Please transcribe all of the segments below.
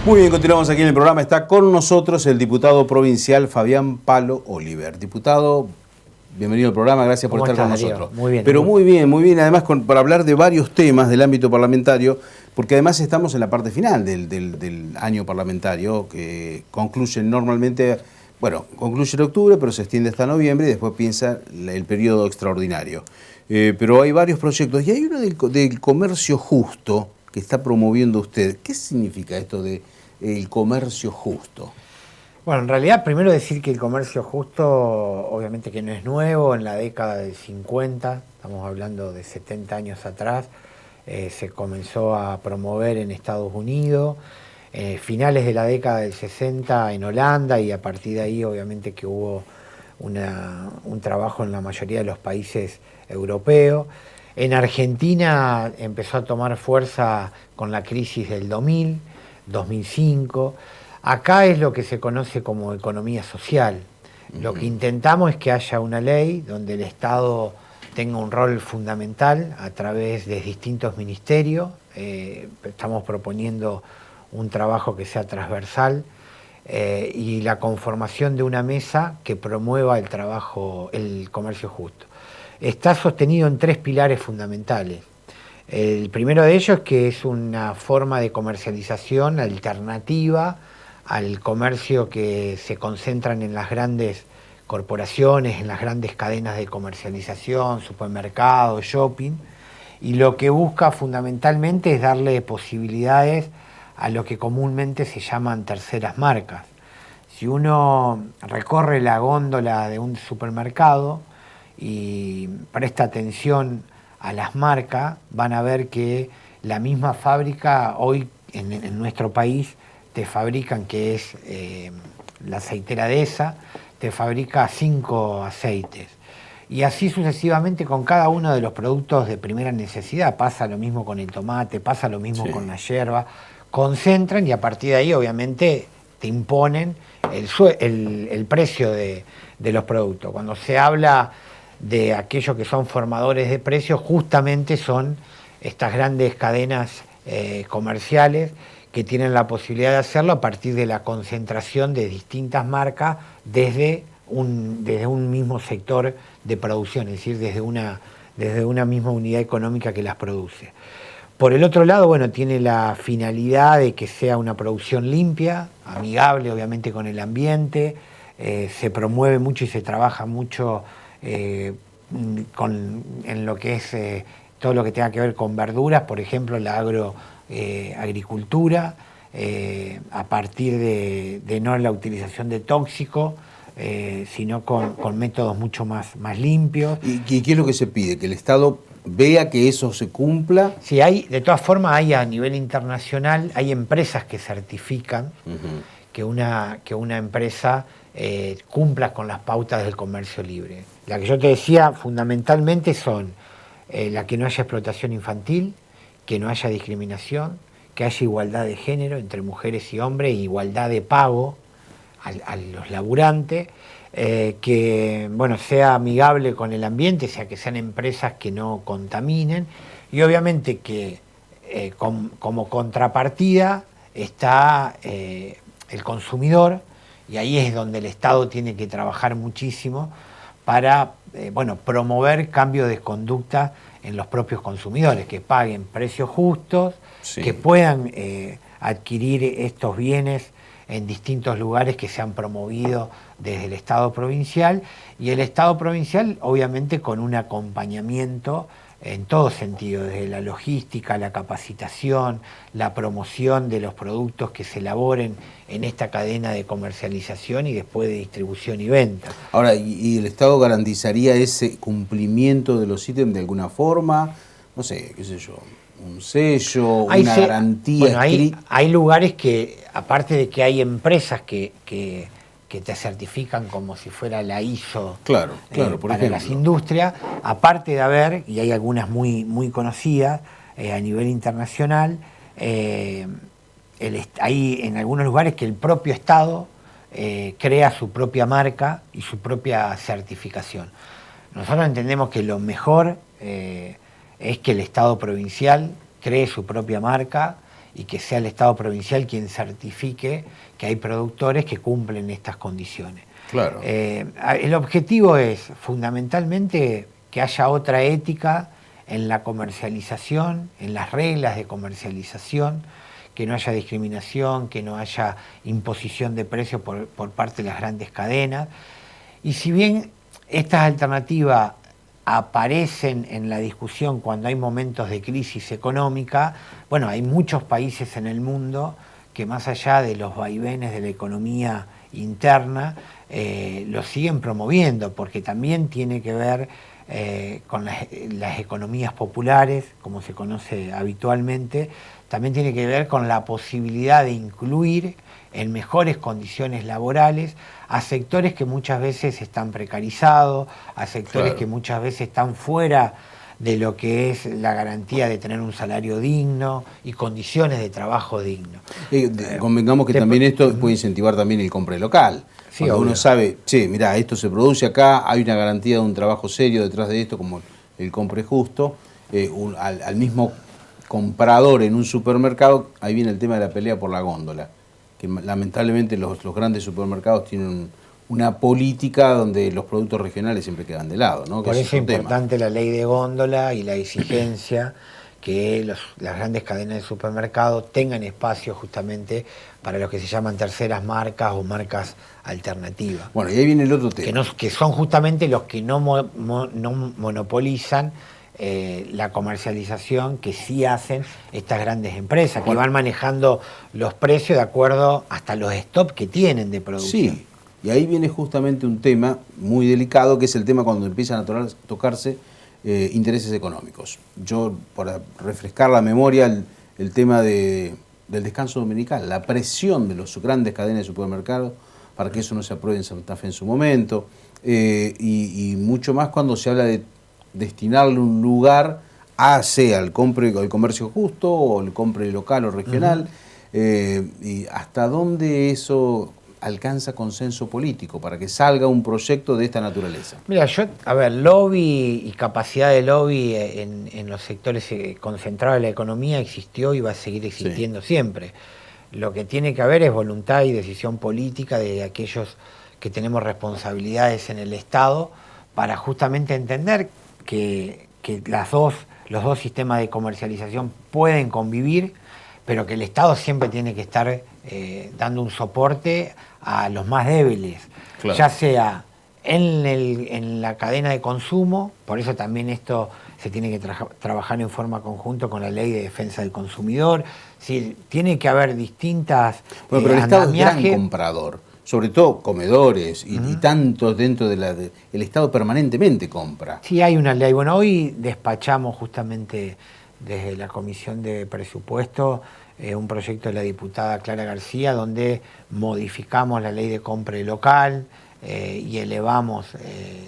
Muy bien, continuamos aquí en el programa. Está con nosotros el diputado provincial Fabián Palo Oliver. Diputado, bienvenido al programa, gracias por estar con nosotros. Muy bien. Pero muy bien, además para hablar de varios temas del ámbito parlamentario, porque además estamos en la parte final del año parlamentario, que concluye normalmente, concluye en octubre, pero se extiende hasta noviembre y después piensa el periodo extraordinario. Pero hay varios proyectos y hay uno del comercio justo que está promoviendo usted. ¿Qué significa esto de el comercio justo? Bueno, en realidad primero decir que el comercio justo obviamente que no es nuevo. En la década del 50, estamos hablando de 70 años atrás, se comenzó a promover en Estados Unidos, finales de la década del 60 en Holanda, y a partir de ahí obviamente que hubo un trabajo en la mayoría de los países europeos. En Argentina empezó a tomar fuerza con la crisis del 2000, 2005. Acá es lo que se conoce como economía social. Lo que intentamos es que haya una ley donde el Estado tenga un rol fundamental a través de distintos ministerios. Estamos proponiendo un trabajo que sea transversal y la conformación de una mesa que promueva el comercio justo. Está sostenido en 3 pilares fundamentales. El primero de ellos es que es una forma de comercialización alternativa al comercio que se concentran en las grandes corporaciones, en las grandes cadenas de comercialización, supermercados, shopping, y lo que busca fundamentalmente es darle posibilidades a lo que comúnmente se llaman terceras marcas. Si uno recorre la góndola de un supermercado y presta atención a las marcas, van a ver que la misma fábrica hoy en nuestro país te fabrican, que es la aceitera Deza, te fabrica 5 aceites. Y así sucesivamente con cada uno de los productos de primera necesidad. Pasa lo mismo con el tomate, pasa lo mismo con la yerba. Concentran y a partir de ahí obviamente te imponen el precio de los productos. Cuando se habla de aquellos que son formadores de precios, justamente son estas grandes cadenas comerciales que tienen la posibilidad de hacerlo a partir de la concentración de distintas marcas desde un mismo sector de producción, es decir, desde una misma unidad económica que las produce. Por el otro lado, tiene la finalidad de que sea una producción limpia, amigable obviamente con el ambiente, se promueve mucho y se trabaja mucho en lo que es todo lo que tenga que ver con verduras, por ejemplo la agricultura, a partir de no la utilización de tóxicos, sino con métodos mucho más limpios. ¿Y qué es lo que se pide? ¿Que el Estado vea que eso se cumpla? Sí, de todas formas hay a nivel internacional, hay empresas que certifican que una empresa cumpla con las pautas del comercio libre. La que yo te decía fundamentalmente son la que no haya explotación infantil, que no haya discriminación, que haya igualdad de género entre mujeres y hombres, igualdad de pago a los laburantes, que sea amigable con el ambiente, o sea, que sean empresas que no contaminen, y obviamente que como contrapartida está el consumidor, y ahí es donde el Estado tiene que trabajar muchísimo para promover cambios de conducta en los propios consumidores, que paguen precios justos, que puedan adquirir estos bienes en distintos lugares que se han promovido desde el Estado provincial, y el Estado provincial obviamente con un acompañamiento en todo sentido, desde la logística, la capacitación, la promoción de los productos que se elaboren en esta cadena de comercialización y después de distribución y venta. Ahora, ¿y el Estado garantizaría ese cumplimiento de los ítems de alguna forma? No sé, qué sé yo, un sello, una garantía. Hay lugares que, aparte de que hay empresas que te certifican como si fuera la ISO claro, por para ejemplo. las industrias, aparte de haber, y hay algunas muy conocidas a nivel internacional, hay en algunos lugares que el propio Estado crea su propia marca y su propia certificación. Nosotros entendemos que lo mejor es que el Estado provincial cree su propia marca y que sea el Estado provincial quien certifique que hay productores que cumplen estas condiciones. Claro. El objetivo es fundamentalmente que haya otra ética en la comercialización, en las reglas de comercialización, que no haya discriminación, que no haya imposición de precios por parte de las grandes cadenas. Y si bien estas alternativas aparecen en la discusión cuando hay momentos de crisis económica, bueno, hay muchos países en el mundo que más allá de los vaivenes de la economía interna, lo siguen promoviendo, porque también tiene que ver con las economías populares, como se conoce habitualmente, también tiene que ver con la posibilidad de incluir en mejores condiciones laborales a sectores que muchas veces están precarizados, a sectores Claro. que muchas veces están fuera de lo que es la garantía de tener un salario digno y condiciones de trabajo digno. Convengamos que también esto puede incentivar también el compre local. Sí, Cuando obvio. uno sabe, che, mirá, esto se produce acá, hay una garantía de un trabajo serio detrás de esto, como el compre justo, al mismo comprador en un supermercado, ahí viene el tema de la pelea por la góndola, que lamentablemente los grandes supermercados tienen una política donde los productos regionales siempre quedan de lado, ¿no? Que Por ese eso es un tema. importante la ley de góndola y la exigencia que las grandes cadenas de supermercados tengan espacio justamente para los que se llaman terceras marcas o marcas alternativas. Bueno, y ahí viene el otro tema. Que son justamente los que no monopolizan la comercialización que sí hacen estas grandes empresas, que van manejando los precios de acuerdo hasta los stops que tienen de producción. Sí, y ahí viene justamente un tema muy delicado, que es el tema cuando empiezan a tocarse intereses económicos. Yo, para refrescar la memoria, el tema del descanso dominical, la presión de las grandes cadenas de supermercados para que eso no se apruebe en Santa Fe en su momento, y mucho más cuando se habla de destinarle un lugar sea al comercio justo o el compre local o regional, y hasta dónde eso alcanza consenso político para que salga un proyecto de esta naturaleza. Mira, lobby y capacidad de lobby en los sectores concentrados de la economía existió y va a seguir existiendo siempre. Lo que tiene que haber es voluntad y decisión política de aquellos que tenemos responsabilidades en el Estado para justamente entender que los dos sistemas de comercialización pueden convivir, pero que el Estado siempre tiene que estar dando un soporte a los más débiles, claro, ya sea en la cadena de consumo, por eso también esto se tiene que trabajar en forma conjunta con la ley de defensa del consumidor. Sí, tiene que haber distintas pero el Estado es gran comprador, sobre todo comedores y tantos dentro el Estado permanentemente compra. Sí, hay una ley. Bueno, hoy despachamos justamente desde la Comisión de Presupuesto un proyecto de la diputada Clara García donde modificamos la ley de compra local y elevamos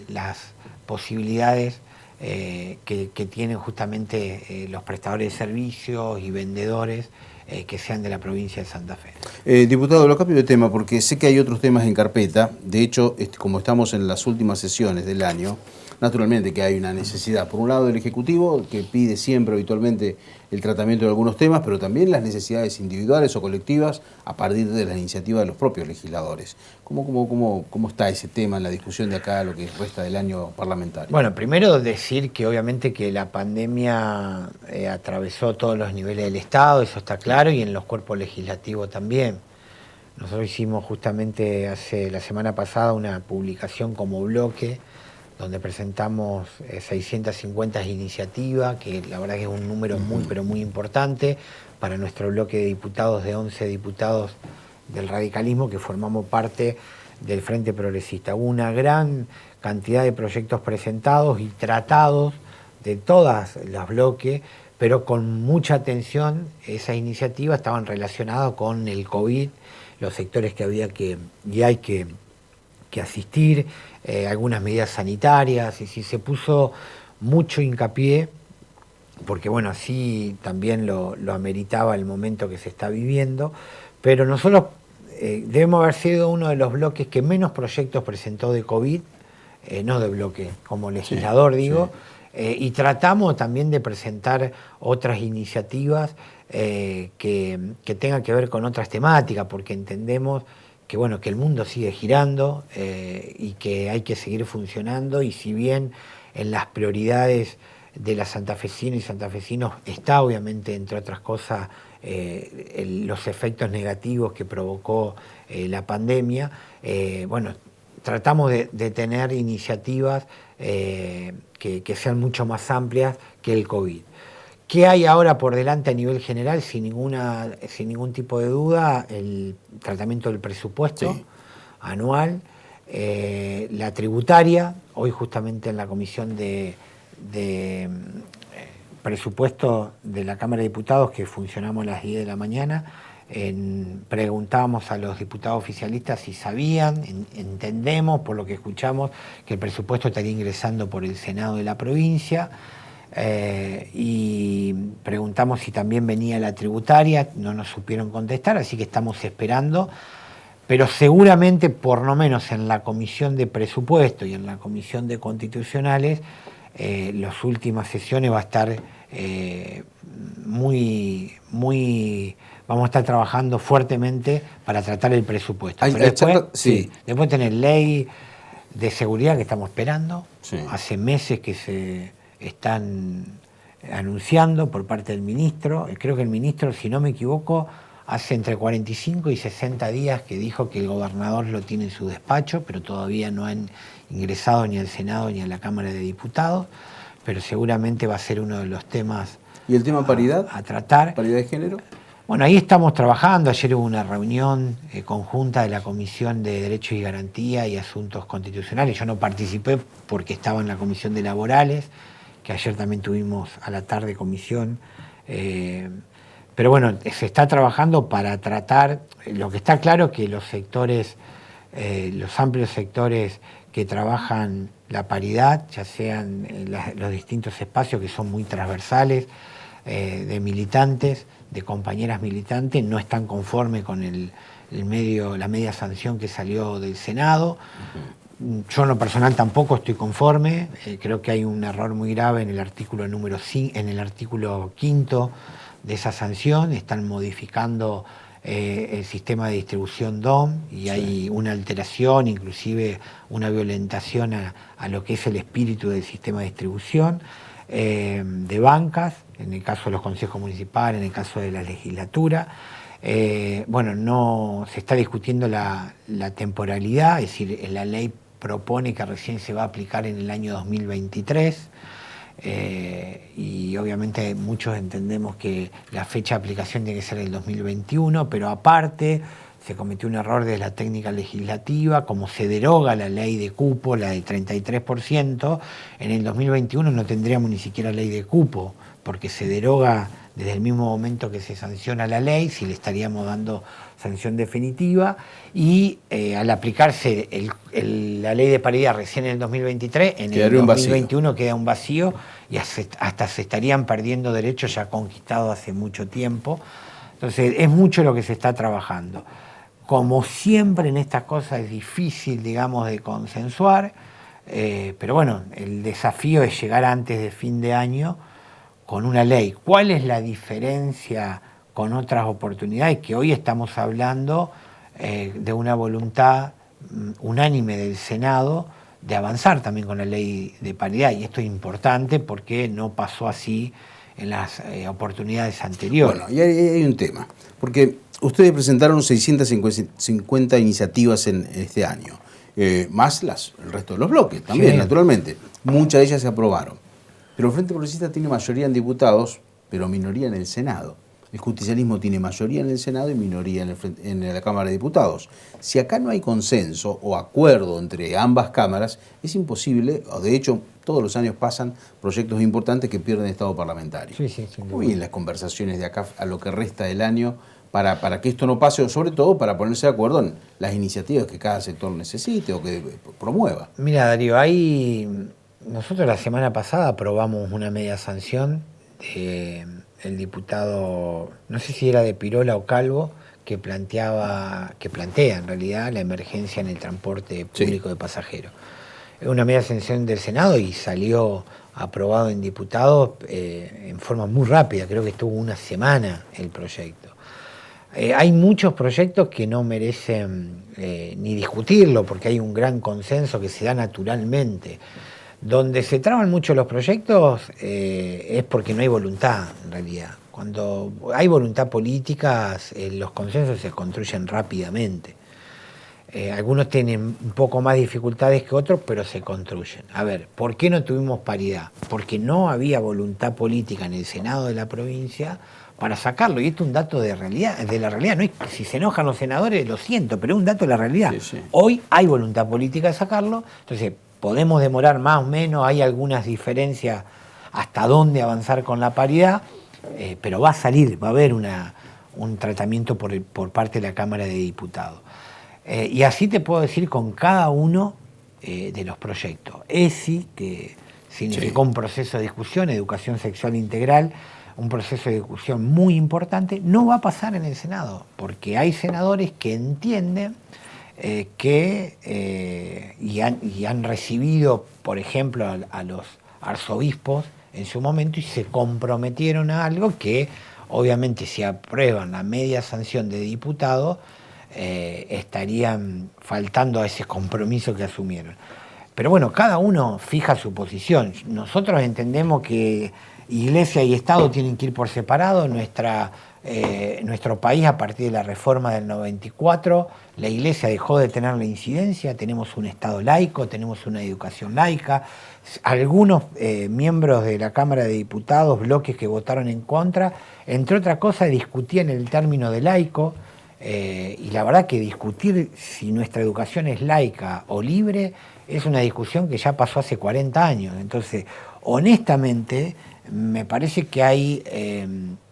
las posibilidades que tienen justamente los prestadores de servicios y vendedores que sean de la provincia de Santa Fe. Diputado, lo cambio de tema porque sé que hay otros temas en carpeta. De hecho, como estamos en las últimas sesiones del año, naturalmente que hay una necesidad, por un lado del Ejecutivo, que pide siempre habitualmente el tratamiento de algunos temas, pero también las necesidades individuales o colectivas a partir de la iniciativa de los propios legisladores. ¿Cómo está ese tema en la discusión de acá, lo que resta del año parlamentario? Bueno, primero decir que obviamente que la pandemia atravesó todos los niveles del Estado, eso está claro, y en los cuerpos legislativos también. Nosotros hicimos justamente la semana pasada una publicación como bloque, donde presentamos 650 iniciativas, que la verdad que es un número pero muy importante para nuestro bloque de diputados, de 11 diputados del radicalismo que formamos parte del Frente Progresista. Hubo una gran cantidad de proyectos presentados y tratados de todos los bloques, pero con mucha atención. Esas iniciativas estaban relacionadas con el COVID, los sectores que había y hay que asistir, algunas medidas sanitarias, y sí se puso mucho hincapié, porque bueno, así también lo ameritaba el momento que se está viviendo, pero nosotros debemos haber sido uno de los bloques que menos proyectos presentó de COVID, no de bloque, como legislador digo, Y tratamos también de presentar otras iniciativas que tengan que ver con otras temáticas, porque entendemos que, bueno, que el mundo sigue girando y que hay que seguir funcionando, y si bien en las prioridades de las santafesinas y santafesinos está obviamente, entre otras cosas, los efectos negativos que provocó la pandemia, bueno, tratamos de tener iniciativas que sean mucho más amplias que el COVID. ¿Qué hay ahora por delante a nivel general? Sin ningún tipo de duda, el tratamiento del presupuesto anual, la tributaria. Hoy justamente en la comisión de presupuesto de la Cámara de Diputados, que funcionamos a las 10 de la mañana, preguntábamos a los diputados oficialistas si sabían, entendemos por lo que escuchamos que el presupuesto estaría ingresando por el Senado de la provincia. Y preguntamos si también venía la tributaria, no nos supieron contestar, así que estamos esperando, pero seguramente, por lo menos en la comisión de presupuesto y en la comisión de constitucionales, las últimas sesiones va a estar vamos a estar trabajando fuertemente para tratar el presupuesto. Pero después tener ley de seguridad que estamos esperando, hace meses que se están anunciando por parte del ministro. Creo que el ministro, si no me equivoco, hace entre 45 y 60 días que dijo que el gobernador lo tiene en su despacho, pero todavía no han ingresado ni al Senado ni a la Cámara de Diputados, pero seguramente va a ser uno de los temas. ¿Y el tema paridad? A tratar. ¿Paridad de género? Bueno, ahí estamos trabajando. Ayer hubo una reunión conjunta de la Comisión de Derechos y Garantía y Asuntos Constitucionales. Yo no participé porque estaba en la Comisión de Laborales, que ayer también tuvimos a la tarde comisión. Pero bueno, se está trabajando para tratar. Lo que está claro es que los sectores, los amplios sectores que trabajan la paridad, ya sean los distintos espacios que son muy transversales, de militantes, de compañeras militantes, no están conformes con la media sanción que salió del Senado. Yo en lo personal tampoco estoy conforme. Creo que hay un error muy grave en el artículo número 5, en el artículo 5 de esa sanción. Están modificando el sistema de distribución DOM y hay una alteración, inclusive una violentación a lo que es el espíritu del sistema de distribución de bancas, en el caso de los consejos municipales, en el caso de la legislatura. Bueno, no se está discutiendo la temporalidad, es decir, la ley propone que recién se va a aplicar en el año 2023. Y obviamente muchos entendemos que la fecha de aplicación tiene que ser el 2021, pero aparte se cometió un error de la técnica legislativa. Como se deroga la ley de cupo, la del 33%, en el 2021 no tendríamos ni siquiera ley de cupo, porque se deroga desde el mismo momento que se sanciona la ley, si le estaríamos dando sanción definitiva, y al aplicarse la ley de paridad recién en el 2023, en el 2021 queda un vacío y hasta se estarían perdiendo derechos ya conquistados hace mucho tiempo. Entonces es mucho lo que se está trabajando. Como siempre en estas cosas es difícil, digamos, de consensuar, pero bueno, el desafío es llegar antes de fin de año con una ley. ¿Cuál es la diferencia con otras oportunidades? Que hoy estamos hablando de una voluntad unánime del Senado de avanzar también con la ley de paridad, y esto es importante porque no pasó así en las oportunidades anteriores. Bueno, y hay un tema, porque ustedes presentaron 650 iniciativas en este año, más el resto de los bloques también, naturalmente. Muchas de ellas se aprobaron. Pero el Frente Progresista tiene mayoría en diputados, pero minoría en el Senado. El justicialismo tiene mayoría en el Senado y minoría en la Cámara de Diputados. Si acá no hay consenso o acuerdo entre ambas cámaras, es imposible, o de hecho todos los años pasan proyectos importantes que pierden estado parlamentario. Muy bien las conversaciones de acá a lo que resta del año para que esto no pase, o sobre todo para ponerse de acuerdo en las iniciativas que cada sector necesite o que promueva. Mira, Darío, nosotros la semana pasada aprobamos una media sanción del diputado, no sé si era de Pirola o Calvo, que plantea en realidad la emergencia en el transporte público de pasajeros. una media sanción del Senado y salió aprobado en diputados en forma muy rápida, creo que estuvo una semana el proyecto. Hay muchos proyectos que no merecen ni discutirlo porque hay un gran consenso que se da naturalmente. Donde se traban mucho los proyectos es porque no hay voluntad en realidad. Cuando hay voluntad política, los consensos se construyen rápidamente. Algunos tienen un poco más dificultades que otros, pero se construyen. A ver, ¿por qué no tuvimos paridad? Porque no había voluntad política en el Senado de la provincia para sacarlo. Y esto es un dato de la realidad. No es que si se enojan los senadores, lo siento, pero es un dato de la realidad. Sí, sí. Hoy hay voluntad política de sacarlo, entonces podemos demorar más o menos, hay algunas diferencias hasta dónde avanzar con la paridad, pero va a salir, va a haber un tratamiento por parte de la Cámara de Diputados. Y así te puedo decir con cada uno de los proyectos. ESI, que significó un proceso de discusión, educación sexual integral, un proceso de discusión muy importante, no va a pasar en el Senado, porque hay senadores que entienden y han recibido, por ejemplo, a los arzobispos en su momento y se comprometieron a algo que, obviamente, si aprueban la media sanción de diputados, estarían faltando a ese compromiso que asumieron. Pero bueno, cada uno fija su posición. Nosotros entendemos que Iglesia y Estado tienen que ir por separado. Nuestro país, a partir de la reforma del 94, la Iglesia dejó de tener la incidencia, tenemos un Estado laico, tenemos una educación laica. Algunos miembros de la Cámara de Diputados, bloques que votaron en contra, entre otras cosas, discutían el término de laico. Y la verdad que discutir si nuestra educación es laica o libre es una discusión que ya pasó hace 40 años. Entonces, honestamente, me parece que hay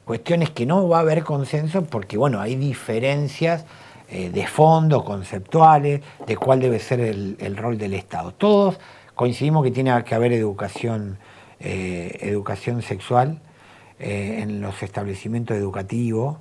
cuestiones que no va a haber consenso porque, bueno, hay diferencias de fondo, conceptuales, de cuál debe ser el rol del Estado. Todos coincidimos que tiene que haber educación sexual en los establecimientos educativos.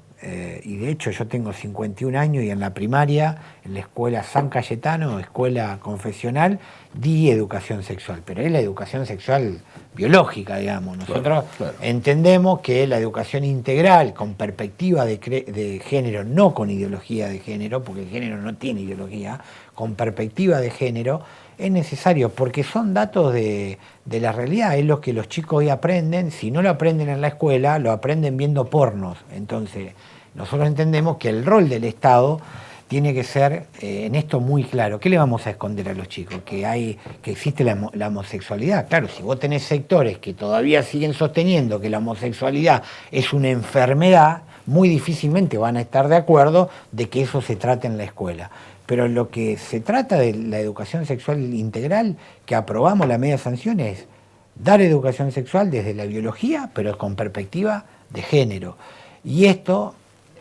Y de hecho yo tengo 51 años y en la primaria, en la escuela San Cayetano, escuela confesional, di educación sexual, pero es la educación sexual biológica, digamos. Nosotros entendemos que la educación integral con perspectiva de género, no con ideología de género, porque el género no tiene ideología, con perspectiva de género, es necesario porque son datos de la realidad, es lo que los chicos hoy aprenden. Si no lo aprenden en la escuela, lo aprenden viendo pornos. Entonces, nosotros entendemos que el rol del Estado tiene que ser en esto muy claro. ¿Qué le vamos a esconder a los chicos? Que existe la homosexualidad. Claro, si vos tenés sectores que todavía siguen sosteniendo que la homosexualidad es una enfermedad, muy difícilmente van a estar de acuerdo de que eso se trate en la escuela. Pero lo que se trata de la educación sexual integral, que aprobamos la media sanción, es dar educación sexual desde la biología, pero con perspectiva de género. Y esto,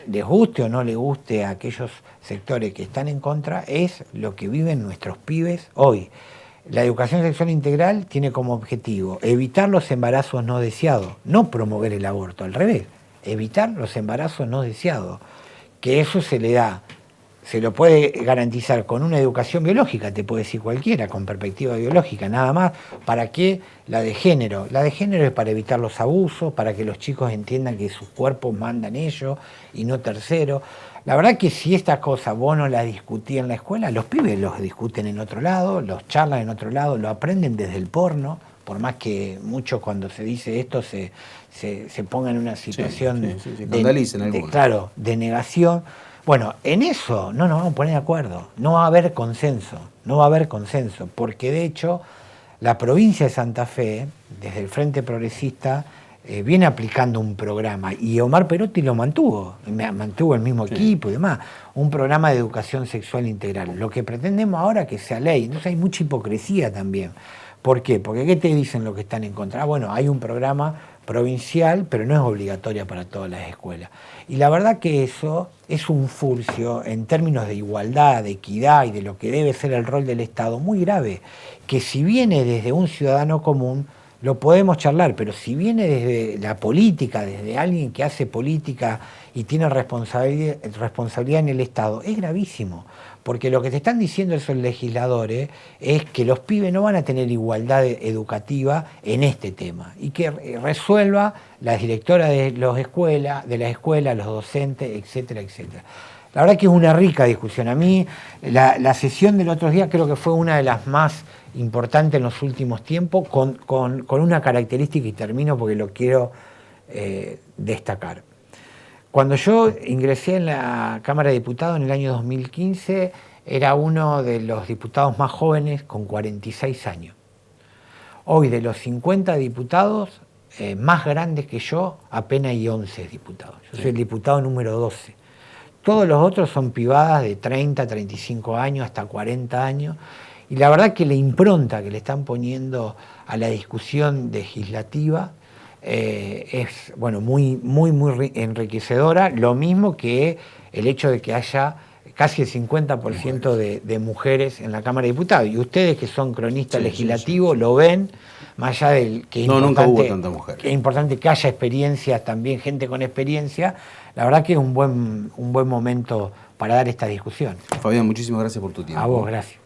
les guste o no les guste a aquellos sectores que están en contra, es lo que viven nuestros pibes hoy. La educación sexual integral tiene como objetivo evitar los embarazos no deseados, no promover el aborto, al revés, evitar los embarazos no deseados, que eso se lo puede garantizar con una educación biológica, te puede decir cualquiera, con perspectiva biológica, nada más. ¿Para qué? La de género. La de género es para evitar los abusos, para que los chicos entiendan que sus cuerpos mandan ellos y no terceros. La verdad que si estas cosas vos no las discutís en la escuela, los pibes los discuten en otro lado, los charlan en otro lado, lo aprenden desde el porno, por más que muchos cuando se dice esto se pongan en una situación de negación. Bueno, en eso no nos vamos a poner de acuerdo, no va a haber consenso, porque de hecho la provincia de Santa Fe, desde el Frente Progresista, viene aplicando un programa, y Omar Perotti lo mantuvo el mismo equipo y demás, un programa de educación sexual integral. Lo que pretendemos ahora es que sea ley, entonces hay mucha hipocresía también. ¿Por qué? Porque ¿qué te dicen los que están en contra? Bueno, hay un programa provincial, pero no es obligatoria para todas las escuelas. Y la verdad que eso es un furcio en términos de igualdad, de equidad y de lo que debe ser el rol del Estado muy grave, que si viene desde un ciudadano común, lo podemos charlar, pero si viene desde la política, desde alguien que hace política y tiene responsabilidad en el Estado, es gravísimo. Porque lo que te están diciendo esos legisladores es que los pibes no van a tener igualdad educativa en este tema y que resuelva la directora de las escuelas, los docentes, etcétera, etcétera. La verdad que es una rica discusión. A mí la sesión del otro día creo que fue una de las más importantes en los últimos tiempos, con una característica, y termino porque lo quiero destacar. Cuando yo ingresé en la Cámara de Diputados en el año 2015, era uno de los diputados más jóvenes, con 46 años. Hoy, de los 50 diputados más grandes que yo, apenas hay 11 diputados. Yo soy el diputado número 12. Todos los otros son pibadas de 30, 35 años, hasta 40 años. Y la verdad que la impronta que le están poniendo a la discusión legislativa es muy enriquecedora, lo mismo que el hecho de que haya casi el 50% de mujeres en la Cámara de Diputados. Y ustedes, que son cronistas legislativos, lo ven, más allá del que nunca hubo tanta mujer. Que es importante que haya experiencias también, gente con experiencia. La verdad que es un buen momento para dar esta discusión. Fabián, muchísimas gracias por tu tiempo. A vos, gracias.